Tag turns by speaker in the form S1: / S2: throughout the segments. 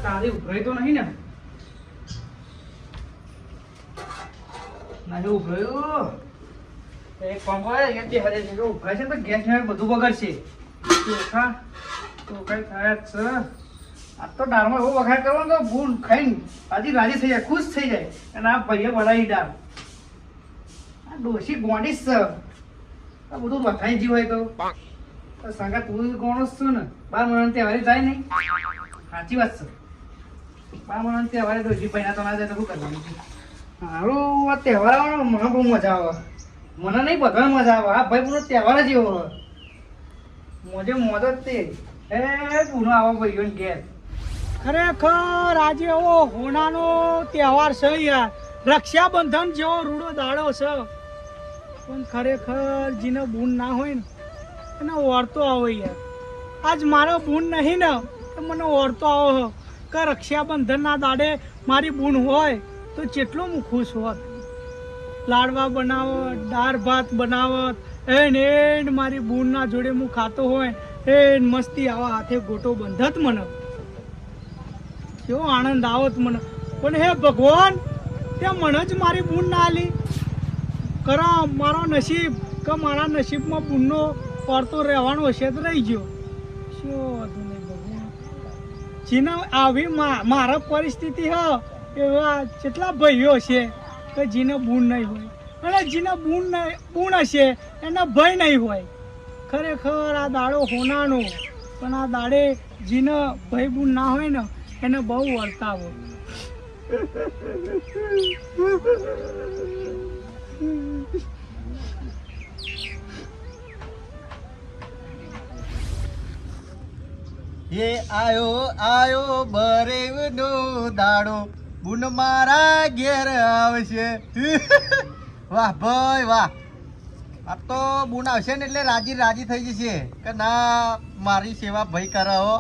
S1: તારી ઉભરાઈ તો નહીં ને? નહીં ઉભરાયું. એક કામ કરે અહીંયાથી હરે છે ઉભરાય છે ને તો ગેસ ને બધું બગડશે. ચોખા તો કઈ થાય જ છે. આ તો દાળમાં એવો વઘાર કરવાનો તો ભૂલ ખાઈને આજી રાજી થઈ જાય, ખુશ થઈ જાય. અને આ ભાઈએ બનાવી દાળ. આ ડોશી ગોંડીશ છે. આ બધું વખાઈ ગયું હોય તો સંગા તું ગોણો છું ને. 12 મહિનાની તહેવારી જાય નહીં. સાચી વાત છે. 12 મહિનાની તહેવારે ડોશી પૈણા તો ના જાય તો શું કરવાનું? સારું, આ તહેવાર આવવાનો મને બહુ મજા આવે. મને નહીં બધાને મજા આવે. આ ભાઈ પૂરો તહેવાર જ એવો હોય. મોજે મોજ જ તે. એ પૂનો આવો ભાઈઓ ઘેર.
S2: ખરેખર આજે એવો હોનાનો તહેવાર છે યાર. રક્ષાબંધન જેવો રૂડો દાડો છે. પણ ખરેખર જેને બૂન ના હોય ને એને ઓળતો આવે યાર. આજ મારો બૂન નહીં ને તો મને ઓળતો આવો કે રક્ષાબંધનના દાડે મારી બૂન હોય તો કેટલો હું ખુશ હોત. લાડવા બનાવત, દાળ ભાત બનાવત, એને મારી બૂનના જોડે હું ખાતો હોય એ મસ્તી આવા હાથે ગોટો બંધત મને. કેવો આનંદ આવત મને. પણ હે ભગવાન, તે મને જ મારી બૂન ના આલી. કરમ મારો નસીબ કે મારા નસીબમાં બૂનનો પડતો રહેવાનો હશે તો રહી ગયો. શું હતું નહીં ભગવાન. જેને આવી મારા પરિસ્થિતિ હ એવા કેટલા ભાઈઓ છે કે જેને બૂન નહીં હોય અને જેને બૂન હશે એના ભય નહીં હોય. ખરેખર આ દાડો હોનાનો. પણ આ દાડે જેને ભય બૂન ના હોય ને એને બહુ વર્તાવો.
S3: એ આયો બરેવનો દાડો, બુન મારા ઘેર આવશે. વાહ ભાઈ વાહ. આ તો બુન આવશે ને એટલે રાજી થઈ જશે કે ના મારી સેવા ભાઈ કરે હો.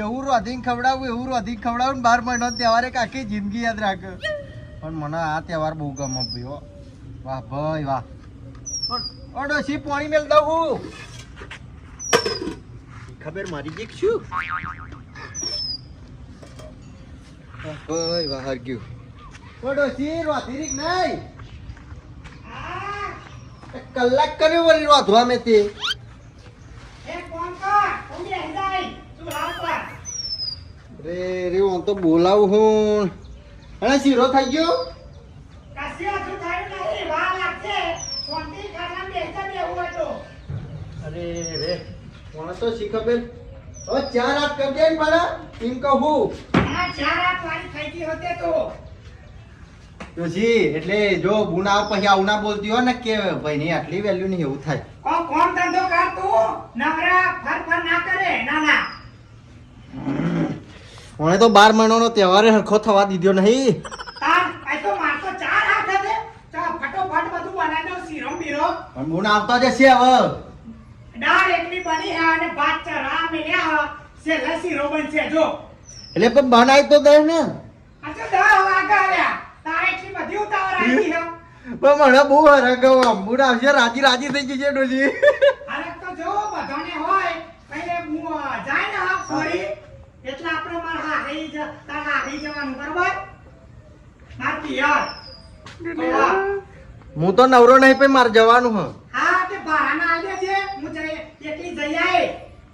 S3: એવું રોધીને ખવડાવું ને 12 મહિનો તહેવાર એક આખી જિંદગી યાદ રાખે. પણ મને આ તહેવાર બહુ ગમે ભાઈ હો. વાહ ભાઈ વાહ. ડોશી પાણી મેલ દઉં. ખબર મારી જઈક શું? ભાઈ વાહ હરગ્યું. ડોશી રોધી રીક નહીં. કલાક કર્યો વળી રોધવા મેં તે. રે હું તો બોલાવું હું. અને શીરો થઈ ગયો. અરે રે મને તો શી ખબર. હવે 4 હાથ કરી દે ને મારા એમ કહું. ડોશી એટલે જો બુના પછી આવું ના બોલતી હોય ને કે ભાઈ ની આટલી વેલ્યુ નહીં એવું થાય.
S2: કોણ ધંધો કર તું નવરા ફર ના કરે. ના
S3: મને તો 12 મહિનાનો તહેવાર હરખો થવા દીધો નહીં.
S2: ફટોફટ બધું બનાવી દઉં. શીરો બીરો
S3: પણ બુન આવતા જશે હવે.
S2: દાળ એકલી બની હે અને ભાત ચરા મેલ્યા હે છે શીરો બનશે જો.
S3: એટલે પણ બનાવી તો દે ને.
S2: અચ્છા 10 વાગે આવ્યા તારે એટલી બધી ઉતાવળ આવી હે.
S3: પણ મને બહુ હરખ બુન આવશે રાજી થઈ જશે ડોશી.
S2: અરે તો જો બધાને હોય પહેલે જાય ને હા ફરી એટલે આપણો માર હારી જવાનું બરોબર. બાકી યાર
S3: હું તો નવરો નહીં પણ મારે જવાનું હ.
S2: હા તે બહાના આલે છે હું એકલી જઈ આય.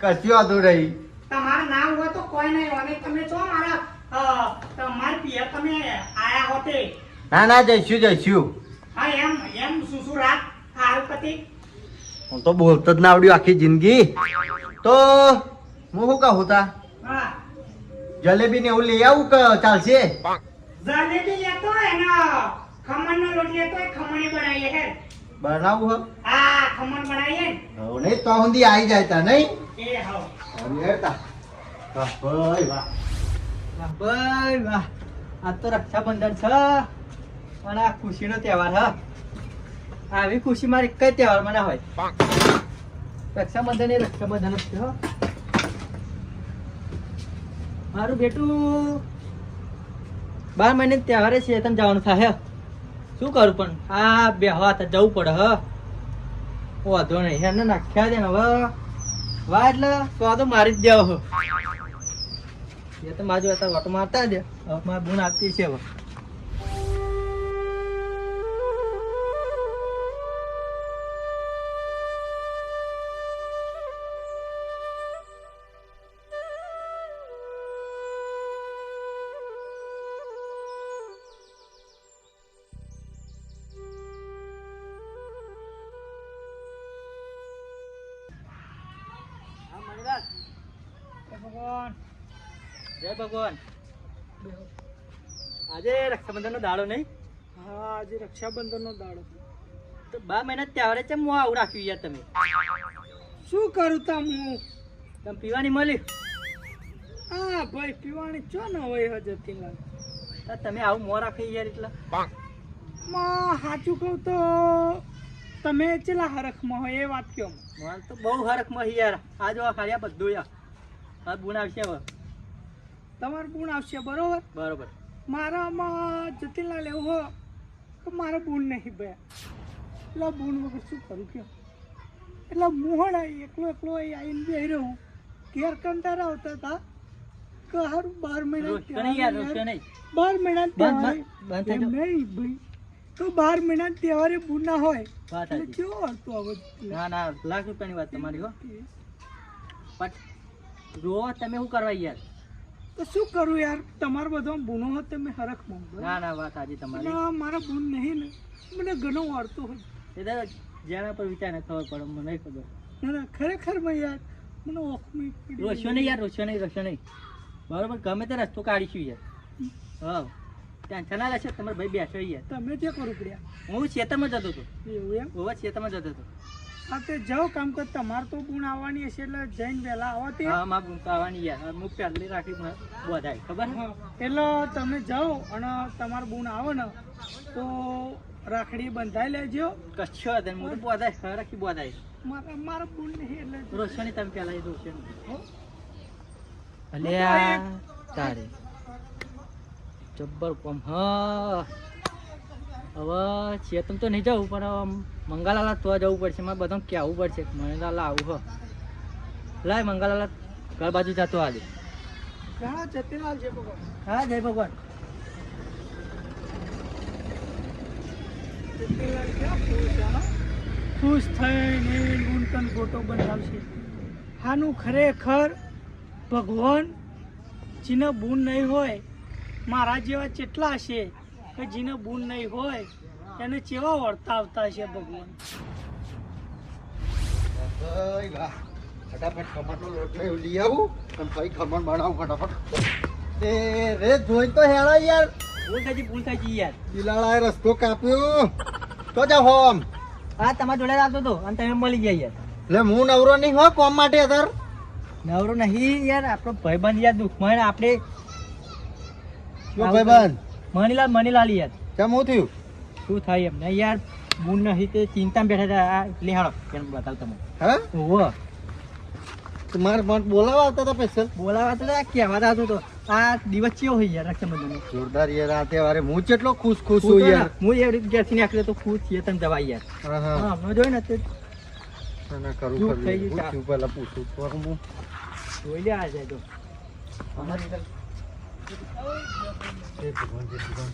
S3: કશું વાંધો નહીં.
S2: તમારું નામ હોય તો કોઈ નહીં. અને તમે છો મારા તમારા પિયર તમે આયા હોતે.
S3: ના જઈશું.
S2: હા એમ સુસુ રાત હારું પતિ.
S3: હું તો બોલતો જ ના આવડ્યું આખી જિંદગી. તો હું શું કહું તા
S2: હા
S3: જલેબી ને એવું લઈ આવું કે ચાલશે?
S2: જલેબી લેતો હોય ને ખમણ નો લોટ લેતો હોય ખમણી બનાવીએ હે.
S3: બનાવું હ.
S2: હા ખમણ બનાવીએ ને.
S3: હવે નહીં તો સુધી આવી જાય તા નહીં.
S2: એ હો
S3: હેરતા. વાહ ભાઈ વાહ.
S1: વાહ ભાઈ વાહ. આજ તો રક્ષાબંધન છે અને આ ખુશીનો તહેવાર હ. આવી ખુશી મારી કઈ તહેવારમાં ના હોય. રક્ષાબંધન એ રક્ષાબંધન જ છે હો. મારું બેટું 12 મહિને તહેવારે છે તને જવાનું થાય. શું કરું પણ આ બેહવા જવું પડે હ. વાંધો નહીં એને નાખ્યા દે ને હવે. વાહ એટલે સ્વાદો મારી જ દેવો.
S3: એ તો મારી જોડે વાટો મારતા જ હવે મારી બૂન આવતી છે હવે.
S2: ભગવાન
S3: જય ભગવાન. આજે રક્ષાબંધનનો દાડો નહીં?
S2: હા આજે રક્ષાબંધનનો દાડો.
S3: તો 2 મહિના તહેવારે છે હું આવું રાખ્યું યાર તમે.
S2: શું કરું તા હું?
S3: તમે પીવાની મળી?
S2: હા ભાઈ પીવાની ચો ન હોય હજરથી લાલ.
S3: તો તમે આવું મોં રાખ્યું યાર એટલા?
S2: માં સાચું કહું તો તમે ચેલા હરખમાં હોય એ વાત કયો.
S3: મને તો બહુ હરખમાં યાર. આ જો ખાલી બધું યાર. હા બૂન આવશે હવે.
S2: તમારું બૂન આવશે બરોબર.
S3: બરોબર.
S2: મારામાં જતીનલાલ એવું હો કે મારા બૂન નહીં ભયા. એટલે બૂન વગર શું કરું કયો. એટલે મોહણ એકલો એકલો આવીને બેહી રહું. ઘેર કંટાળા આવતા હતા કે હારું 12 મહિના
S3: રોશન યાર રોશન નહીં.
S2: 12 મહિના તહેવારે
S3: બંધ થઈ
S2: એમ
S3: જાઓ.
S2: નહીં ભાઈ તો 12 મહિના તહેવારે બૂન ના હોય
S3: વાત
S2: એટલે
S3: સાચી.
S2: કેવો હતો હવે.
S3: ના ના લાખ રૂપિયાની વાત તમારી હો. પણ જો તમે શું કરવા યાર?
S2: તો શું કરું યાર તમારો બધો બૂનો હોત તમે હરખ માંગો.
S3: ના ના વાત સાચી તમારી.
S2: ના મારા બૂન નહીં ને મને ઘણો વાળતો હોય.
S3: એ તો જેના પર વિચાર ને ખબર પડે મને નહીં ખબર.
S2: ના ના ખરેખર માં યાર મને ઓખમી પડી.
S3: રોશો નહીં યાર રોશો નહીં. બરોબર ગમે તે રસ્તો કાઢીશું યાર. હા ટેન્શન ના લેશે તમારે ભાઈ બેસો યાર.
S2: તમે જે કરું પડ્યા
S3: હું ખેતરમાં જતો હતો.
S2: એવું એમ.
S3: હું ખેતરમાં જતો હતો.
S2: હા તે જાઓ કામ કર. તમારે તો બૂન આવવાની હશે એટલે જઈને વહેલા આવો તે.
S3: હા માં બૂન તો આવવાની યાર. હું પહેલી રાખી બધાય ખબર.
S2: હા એટલે તમે જાઓ અને તમારો બૂન આવે ને તો રાખડી બંધાઈ લેજો.
S3: કચ્છો હતો હું તો બધાય રાખી બધાય.
S2: મારા બૂન નહીં એટલે
S3: રોશની તમે પહેલા રોશની.
S2: હો.
S3: અલ્યા તારે જબ્બર કોમ. હા હવે ચેતન તો નહીં જવું પણ મંગાલાલા તો જવું પડશે. મારે બધાને કહેવું પડશે મને લાલા આવું હો. લાય મંગાલાલા ઘર બાજુ જતો આજે.
S2: ઘણા જતીલાલ છે ભગવાન.
S3: હા જય ભગવાન.
S2: જતીલાલ ક્યાં ખુશ છે હા? ખુશ થઈને બૂન તન ફોટો બનાવશે. હાનું ખરેખર ભગવાન જેને બૂન નહીં હોય મારા જેવા કેટલા છે કે જેને બૂન નહીં હોય એને કેવા વર્તા આવતા છે ભગવાન.
S3: ફટાફટ ખમણનો લોટ લઈ આવું અને ભાઈ ખમણ બનાવું ફટાફટ. એ રે જોઈ તો હેળા યાર. ભૂલ થઈ ગઈ યાર. બિલાડાએ રસ્તો કાપ્યો તો જા હોમ. હા તમારા જોડે આવતો હતો અને તમે મળી ગયા યાર. એટલે હું નવરો નહીં હો કોમ માટે અધર. નવરો નહીં યાર. આપણો ભાઈબંધ યાર દુઃખમાં આપણે ભાઈબંધ મનીલાલ યાર. કેમ હું થયું? શું થાય એમ નહીં યાર. બૂન નહીં તે ચિંતામાં બેઠા હતા. લેહાડો કેમ બતાવ તમે. હા ઓહો તમારે મને બોલાવા આવતા હતા સ્પેશિયલ? બોલાવા હતા કહેવા આવતો હતો. આ દિવસ કેવો હોય યાર રક્ષાબંધનનો? જોરદાર યાર. આ તહેવારે હું કેટલો ખુશ છું યાર. હું એવી ઘેરથી નીકળ્યો તો ખુશ છીએ તમે જવાય યાર. હા હમણાં જોઈ ને તે પેલા પૂછું હું જોઈ લે. આ જાય તો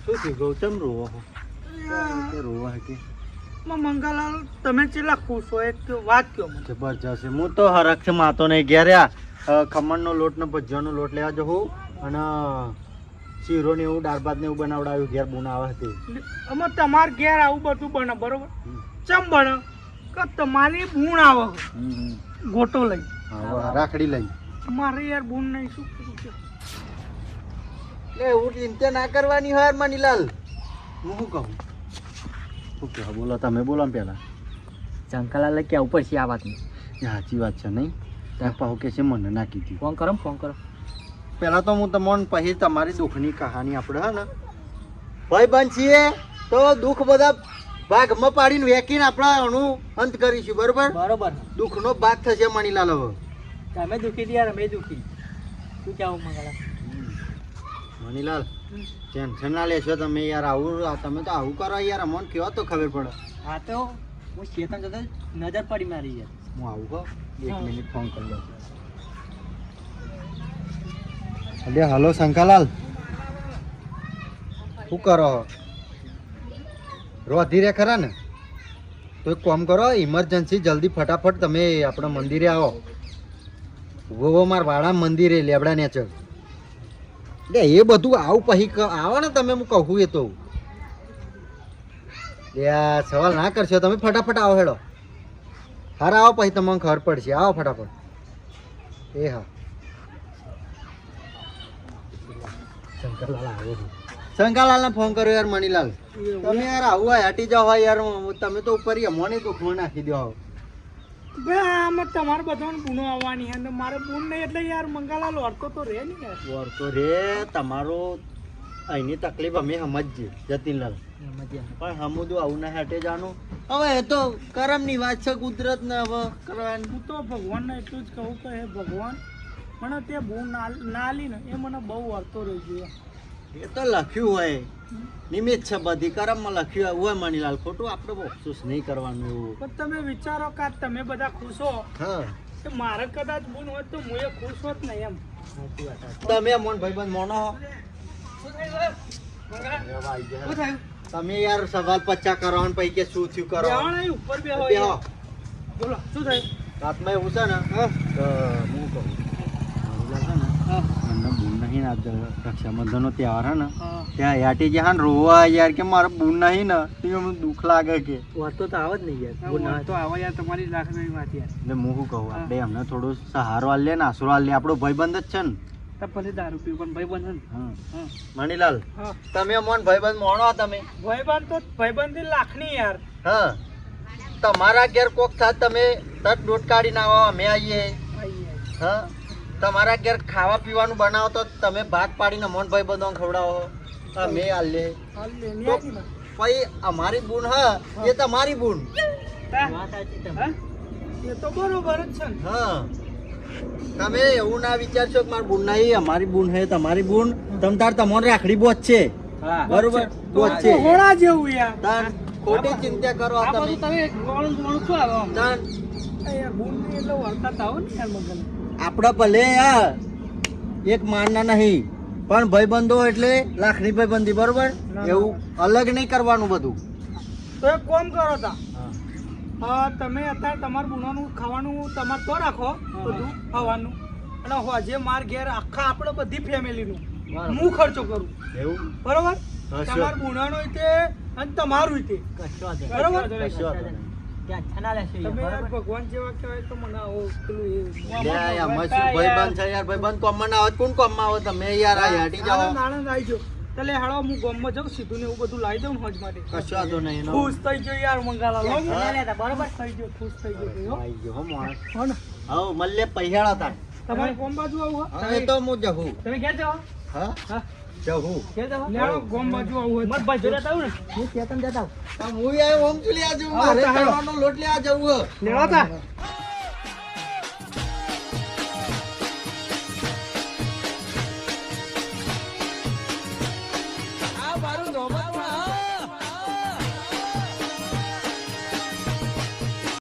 S3: શું થયું ગૌતમ રોવો રોવા કે
S2: મંગાલાલ તમે કેટલા ખુશ હોય એક વાત કયો મને.
S3: જબરજસ્ત. હું તો હરખ છે માતો નહીં ઘેર ખમણનો લોટ ને ભજીયાનો લોટ લેવા જવું અને શીરો ને એવું દાળ ભાત ને એવું બનાવડાવ્યું ઘેર બનાવે હતી.
S2: અમે તમારે ઘેર આવું બધું બને બરોબર. ચમ બને કે તમારી બૂન આવે ગોટો લઈ
S3: રાખડી લઈ.
S2: મારે યાર બૂન નહીં શું કરું છે.
S3: એટલે એવું ચિંતા ના કરવાની હોય મનીલાલ. હું શું કહું? શું કહો બોલો તમે બોલો પેલા. ચંકાલાલ કેવું પડશે આ વાતની. સાચી વાત છે નહીં? ત્યાં પાહુ કે છે મને ના કીધી. ફોન કરો. પહેલાં તો હું તમને પછી તમારી દુઃખની કહાની આપણે હા ને ભાઈ બંધ છીએ તો દુઃખ બધા ભાગમાં પાડીને વેકીને આપણે એનું અંત કરીશું. બરોબર દુઃખનો ભાગ થશે મણીલાલ. હવે તમે દુઃખી યાર અમે દુઃખી. શું કહેવું મંગાલા? મણીલાલ ટેન્શન ના લેશો તમે યાર. આવું તમે તો આવું કરો યાર. અમને કહેવા તો ખબર પડે. હા તો હું ચેતન જતો નજર પડી મારી યાર. હું આવું હો 1 મિનિટ ફોન કરી લઉં. અલે હલો શંકાલાલ, શું કરો? રોધી રે ખરા ને? તો એક કામ કરો, ઇમરજન્સી જલ્દી ફટાફટ તમે આપણા મંદિરે આવો. ઉભો માર વાળા મંદિરે લેબડા ને ચલ. એટલે એ બધું આવું પછી આવો ને તમે, હું કહું એ તો સવાલ ના કરશો તમે. ફટાફટ આવો હેડો. હારા આવો પછી તમને ખબર પડશે. આવો ફટાફટ. એ હા શંકરલાલ ને ફોન કર્યો યાર. મણીલાલ તમે યાર આવું હોય હટી જાઓ હોય યાર. તમે તો ઉપર મને તો ફોન નાખી દો.
S2: બે આમાં તમારે બધાને બૂનો આવવાની છે, મારે બૂન નહીં એટલે યાર મંગાલાલ વર્તો તો રે ને યાર.
S3: વર્તો રે તમારો અહીંની તકલીફ અમે સમજીએ જતીનલાલ, પણ હમુદું આવું ના હાટે જાનું. હવે એ તો કરમની વાત છે, કુદરત ને હવે કરવાની.
S2: હું તો ભગવાનને એટલું જ કહું કે હે ભગવાન મને તે બૂન ના લી ને એ મને બહુ વર્તો રહી ગયો.
S3: એ તો લખ્યું હોય, નિમિત્ત છે બધી, કરમમાં લખ્યું હોય મણીલાલ. ખોટું આપણે અફસોસ નહીં કરવાનું એવું.
S2: પણ તમે વિચારો કે તમે બધા ખુશ હો,
S3: હા
S2: કે મારે કદાચ બૂન હોત તો હું એ ખુશ હોત ને એમ.
S3: તમે મોન ભાઈબંધ મોનો હો. તમે યાર સવાલ પચ્ચા કરવાનું પછી કે શું થયું કરો.
S2: બેહવાના અહીં ઉપર બેહો. બોલો શું થયું?
S3: રાતમાં એવું છે ને, હું કહું મને બૂન નહીં ને, રક્ષાબંધનનો તહેવાર હે ને, ત્યાં યાટી જે હા ને રોવા યાર કે મારે બૂન નહીં ને, તો મને દુઃખ લાગે કે
S1: વાતો તો આવે જ નહીં યાર. તો આવે યાર, તમારી લાખની વાત યાર.
S3: એટલે હું શું કહું, આપણે એમને થોડો સહારો આલ લે ને, આશરો આલ લે. આપણો ભાઈબંધ જ છે ને.
S1: તો ભલે દારૂ પીવું પણ ભાઈ બંધ.
S3: હા મણીલાલ,
S2: હા
S3: તમે મોન ભાઈબંધ મોણો તમે.
S2: ભાઈબંધ તો ભાઈબંધી લાખની યાર.
S3: હા તમારા ઘેર કોક થાત તમે તટ દોટ કાઢીને આવો, અમે આવીએ. હા તમારા ઘેર ખાવા પીવાનું બનાવો તો તમે ભાગ પાડીને મોન ભાઈ બધો ખવડાવો, અમે હાલ લે. પછી અમારી બૂન હા એ તમારી બૂન.
S2: એ તો બરોબર જ છે ને.
S3: હા તમે એવું ના વિચારશો કે મારી બૂન નહીં, અમારી બૂન હે તમારી બૂન. તમ તાર તમારે રાખડી બોજ છે, બરોબર બોજ છે.
S2: હોળા જેવું યાર.
S3: તાન ખોટી ચિંતા કરો
S1: આ
S3: તમે.
S1: બધું તમે ગોળું ગોળું શું આવે આમ?
S3: તાન
S2: યાર બૂન ની એટલે વર્તા થાવ ને યાર મગન.
S3: આપડે ભલે યાર એક માનના નહીં, પણ ભાઈબંધો એટલે લાખની ભાઈબંધી, બરોબર? એવું અલગ નહીં કરવાનું બધું.
S2: તો એક કામ કરો તા, તમે અત્યારે તમારા બુનાનું ખાવાનું તમારે તો રાખો બધું ખાવાનું, અને હોજે માર ઘેર આખા આપણે બધી ફેમિલીનું હું ખર્ચો કરું,
S3: એવું
S2: બરોબર? તમારા બુનાનો તે અને તમારું તે, બરોબર? તમે યાર ભગવાન જેવા કહેવાય તો મને આવો પેલું
S3: લે આમાં શું ભાઈબંધ છે યાર? ભાઈબંધ કોમમાં ના આવત, કોણ કોમમાં આવો? તમે યાર આ હેડી જાઓ.
S2: આનંદ આવી ગયો. તલે હાડો હું ગામમાં જાઉં સીધું ને એવું બધું લાવી દઉં હોજ માટે.
S3: કશો વાંધો નહીં એનો.
S2: ખુશ થઈ ગયો યાર મંગાલાલ.
S3: બરોબર
S2: થઈ ગયો, ખુશ થઈ ગયો.
S3: આવી ગયો હો માણસ.
S2: હો ને?
S3: હા મલ્લે પૈયાળા તા.
S2: તમારે કોમ બાજુ આવું
S3: હા એ તો હું જહું.
S1: તમે ક્યાં જાઓ?
S3: હા
S2: હા
S3: જહું.
S1: ક્યાં જાઓ?
S2: લેણો ગોમ બાજુ આવું
S1: મત ભાઈ જોડે આવું ને.
S2: હું કેતન જતા
S3: હું આયો ઓમ ચલી આ જવું, મારે
S2: હા,
S3: કરવાનો લોટ લે આ જવું.
S2: લેવા તા